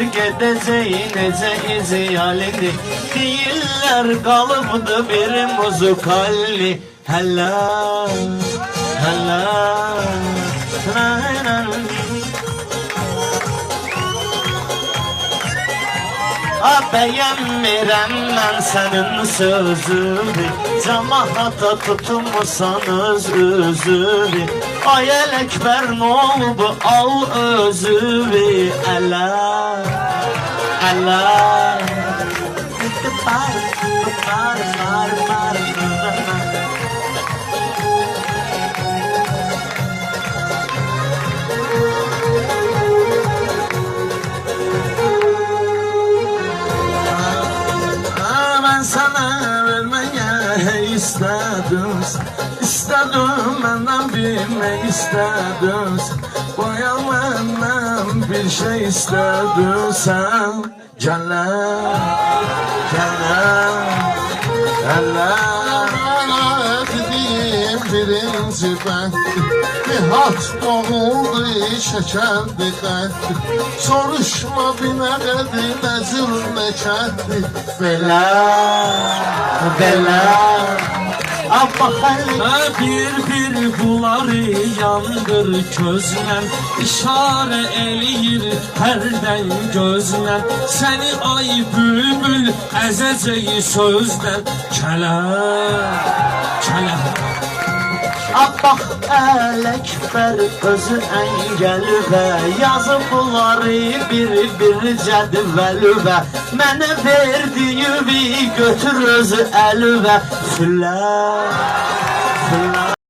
Gedeceği nece iziyalindi Değiller kalıbdı bir muzukalli Hella Hella Beğenmirəm mən sənin sözünü Cəmaata tutmusanız özünü Ay Ələkbər nə oldu al özünü Ələ Ələ Sana vermeye istedim İstedim benden bilmek istedim Bayan benden bir şey istedin sen Gel dediğim birinci ben Nihat doğuldu şekerdi kalpti Soruşma binəqədi nə zülmə kəndi Bela Bir bunları yandır közlə İşarə eləyir hərdən gözlə Səni ay bülbül əzəcəyi sözlə Kələ Bax Ələkbər özü əngəli və Yazıb bunları bir cədvəli və Mənə verdiyi götür özü əli və Fülə